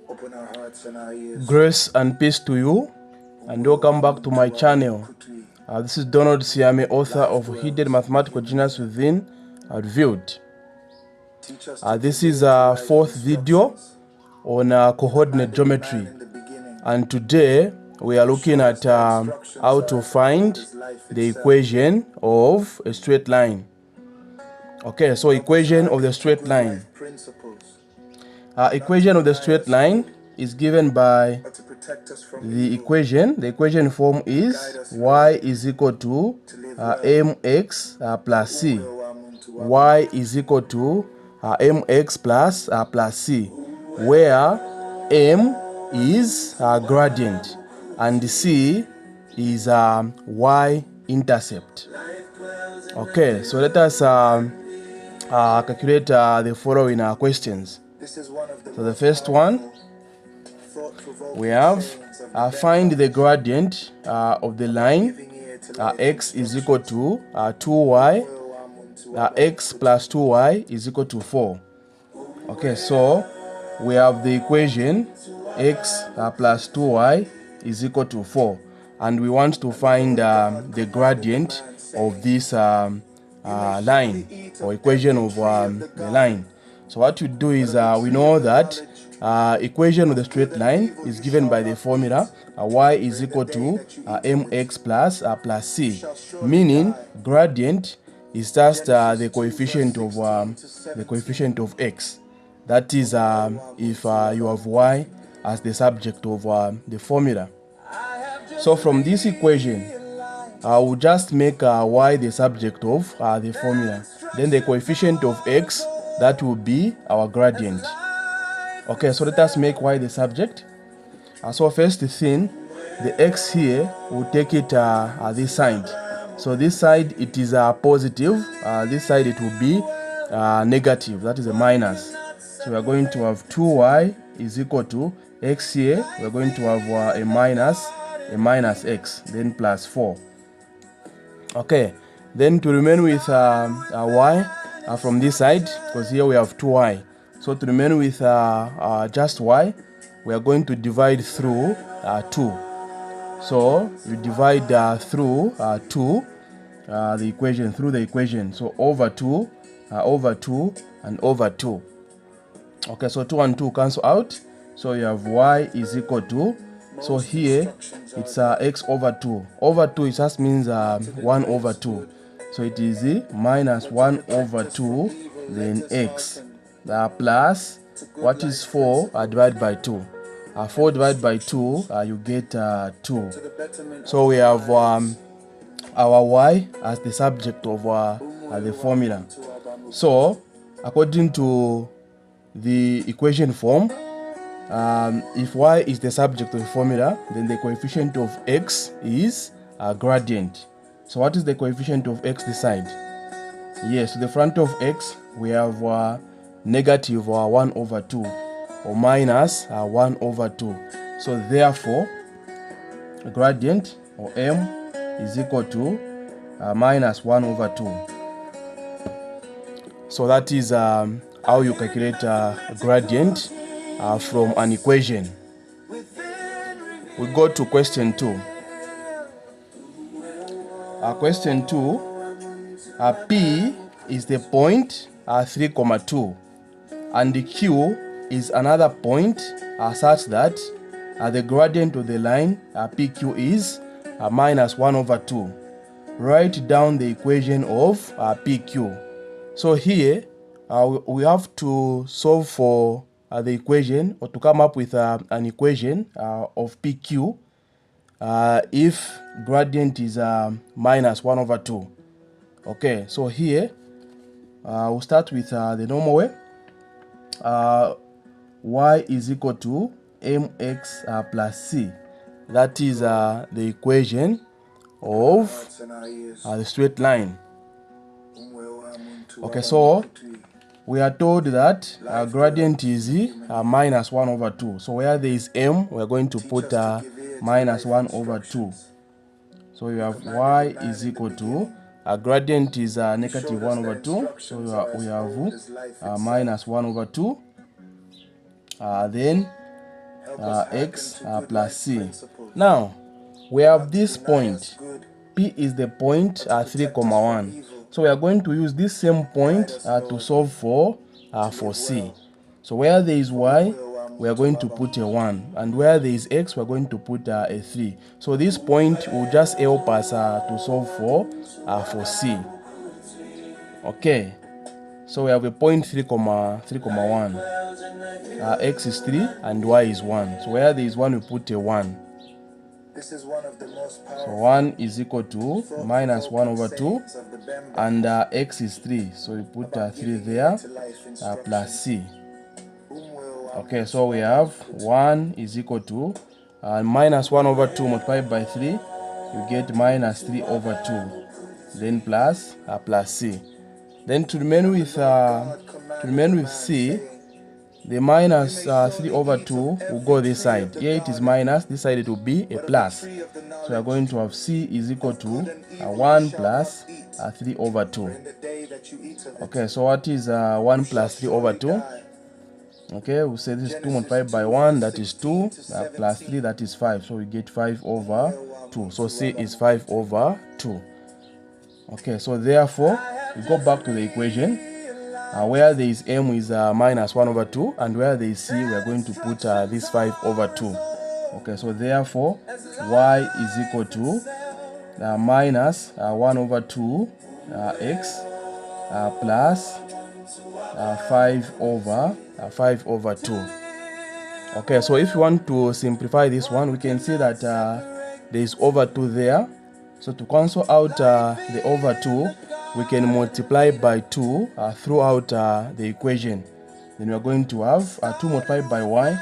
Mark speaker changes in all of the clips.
Speaker 1: Open our hearts and our ears.
Speaker 2: Grace and peace to you, and welcome back to my channel. This is Donald Siame, author of Hidden Mathematical Genius Within Revealed. This is our fourth video on coordinate geometry, and today we are looking at how to find the equation of a straight line. Okay, so equation of the straight line. Equation of the straight line is given by the equation. The equation form is y is equal to mx plus c. Y is equal to mx plus c, where m is gradient and c is y-intercept. Okay, so let us calculate the following questions. So the first one, we have find the gradient of the line x is equal to 2y, x plus 2y is equal to 4. Okay, so we have the equation x plus 2y is equal to 4, and we want to find the gradient of this line, or equation of the line. So what we do is we know that equation of the straight line is given by the formula y is equal to mx plus c, meaning gradient is just the coefficient of x. That is if you have y as the subject of the formula. So from this equation, I will just make y the subject of the formula. Then the coefficient of x, that will be our gradient. Okay, so let us make y the subject. So first thing, the x here, we'll take it this side. So this side, it is positive. This side, it will be negative. That is a minus. So we are going to have 2y is equal to x here. We are going to have a minus x, then plus 4. Okay, then to remain with y from this side, because here we have 2y. So to remain with just y, we are going to divide through 2. So you divide through 2, the equation, through the equation. So over 2, and over 2. Okay, so 2 and 2 cancel out. So you have y is equal to, so here it's x over 2. Over 2, it just means 1 over 2. So it is minus 1 over 2, then x. Plus, what is 4 divided by 2? 4 divided by 2, you get 2. So we have our y as the subject of the formula. So, according to the equation form, if y is the subject of the formula, then the coefficient of x is gradient. So what is the coefficient of x this side? Yes, to the front of x, we have negative 1 over 2, or minus 1 over 2. So therefore, gradient, or m, is equal to minus 1 over 2. So that is how you calculate gradient from an equation. We go to question 2. Question 2, P is the point 3, 2, and the Q is another point such that the gradient of the line PQ is minus 1 over 2. Write down the equation of PQ. So here we have to solve for the equation, or to come up with an equation of PQ if gradient is minus 1 over 2. Okay, so here we'll start with the normal way. Y is equal to mx plus c. That is the equation of the straight line. Okay, so we are told that gradient is minus 1 over 2. So where there is m, we are going to put minus 1 over 2. So you have y is equal to, gradient is negative 1 over 2. So we have minus 1 over 2. Then x plus c. Now we have this point. P is the point 3, 1. So we are going to use this same point to solve for c. So where there is y, we are going to put a 1, and where there is x, we are going to put a 3. So this point will just help us to solve for c. Okay, so we have a point 3, 1. X is 3 and y is 1. So where there is 1, we put a 1. So 1 is equal to minus 1 over 2, and x is 3. So we put 3 there, plus c. Okay, so we have 1 is equal to minus 1 over 2 multiplied by 3, you get minus 3 over 2, then plus c. Then to remain with c, the minus 3 over 2 will go this side. Here it is minus, this side it will be a plus. So we are going to have c is equal to 1 plus 3 over 2. Okay, so what is 1 plus 3 over 2? Okay, we'll say this is 2 multiplied by 1, that is 2, plus 3, that is 5. So we get 5 over 2. So c is 5 over 2. Okay, so therefore, we go back to the equation. Where there is m is minus 1 over 2, and where there is c, we are going to put this 5 over 2. Okay, so therefore y is equal to minus 1 over 2 x plus 5 over 2. Okay, so if you want to simplify this one, we can see that there is over 2 there. So to cancel out the over 2, we can multiply by 2 throughout the equation. Then we are going to have 2 multiplied by y,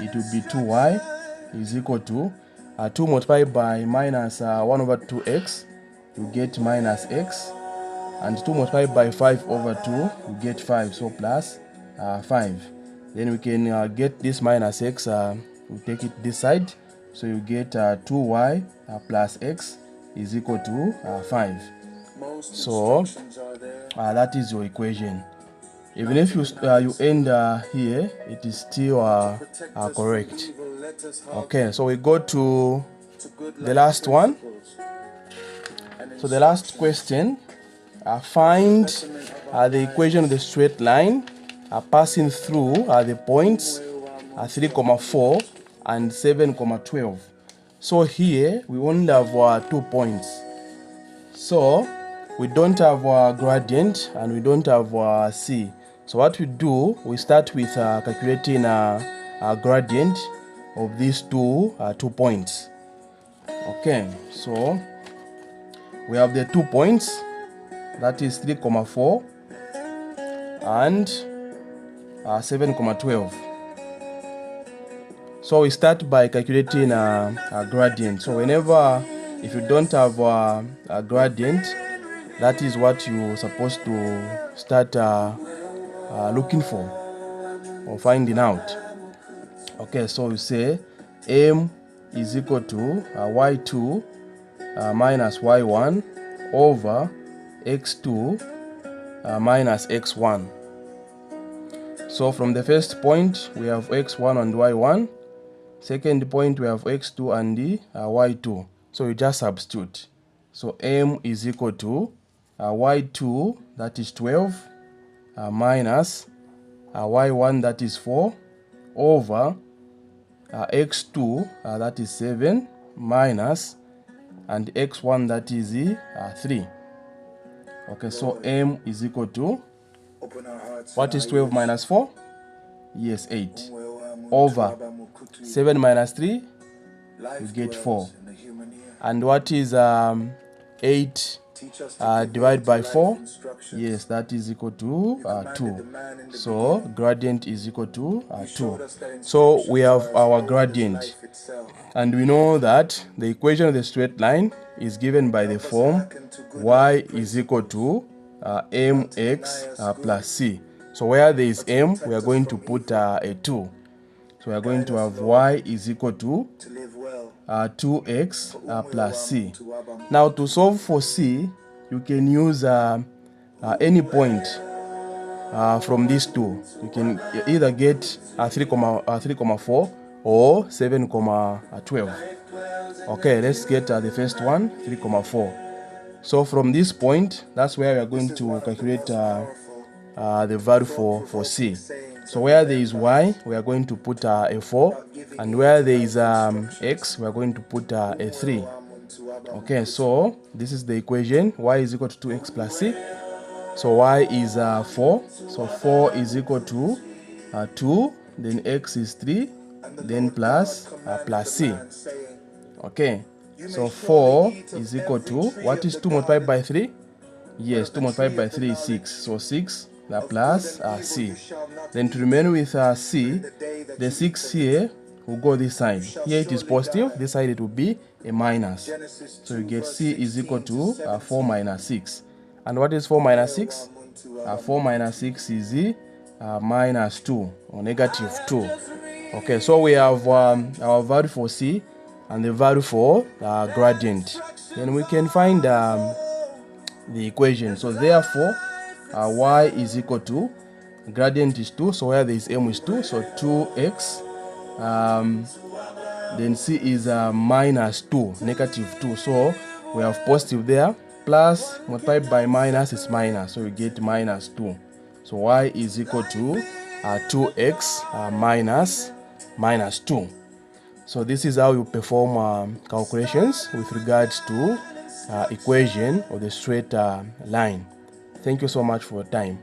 Speaker 2: it will be 2y is equal to 2 multiplied by minus 1 over 2x, you get minus x, and 2 multiplied by 5 over 2, you get 5, so plus 5. Then we can get this minus x, we take it this side, so you get 2y plus x is equal to 5. So that is your equation. Even if you end here, it is still correct. Okay, so we go to the last one. So the last question, find the equation of the straight line passing through the points 3, 4 and 7, 12. So here we only have 2 points. So we don't have gradient and we don't have c. So what we do, we start with calculating a gradient of these two points. Okay, so we have the 2 points, that is 3, 4 and 7, 12. So we start by calculating a gradient. So whenever, if you don't have a gradient, that is what you're supposed to start looking for or finding out. Okay, so we say m is equal to y2 minus y1 over x2 minus x1. So from the first point we have x1 and y1, second point we have x2 and y2. So you just substitute. So m is equal to y2, that is 12, minus y1, that is 4, over x2, that is 7, minus, and x1, that is 3. Okay, so m is equal to, what is 12 minus 4? Yes, 8. Over 7 minus 3, you get 4. And what is 8 divided by 4? Yes, that is equal to 2. So gradient is equal to 2. So we have our gradient. And we know that the equation of the straight line is given by the form y is equal to mx plus c. So where there is m, we are going to put a 2. So we are going to have y is equal to 2x plus c. Now to solve for c, you can use any point from these two. You can either get 3, 4 or 7,12. Okay, let's get the first one, 3,4. So from this point, that's where we are going to calculate the value for C. So where there is y, we are going to put a 4, and where there is x, we are going to put a 3. Okay, so this is the equation. Y is equal to 2x plus C. So y is 4. So 4 is equal to 2, then x is 3, then plus C. Okay, so 4 is equal to, what is 2 multiplied by 3? Yes, 2 multiplied by 3 is 6. So 6 plus C. Then to remain with C, the 6 here will go this side. Here it is positive, this side it will be a minus. So you get C is equal to 4 minus 6. And what is 4 minus 6? 4 minus 6 is minus 2 or negative 2. Okay, so we have our value for C and the value for gradient. Then we can find the equation. So therefore, y is equal to, gradient is 2, so where there is m is 2, so 2x, then C is minus 2, negative 2, so we have positive there, plus multiplied by minus is minus, so we get minus 2. So y is equal to 2x minus 2. So this is how you perform calculations with regards to equation of the straight line. Thank you so much for your time.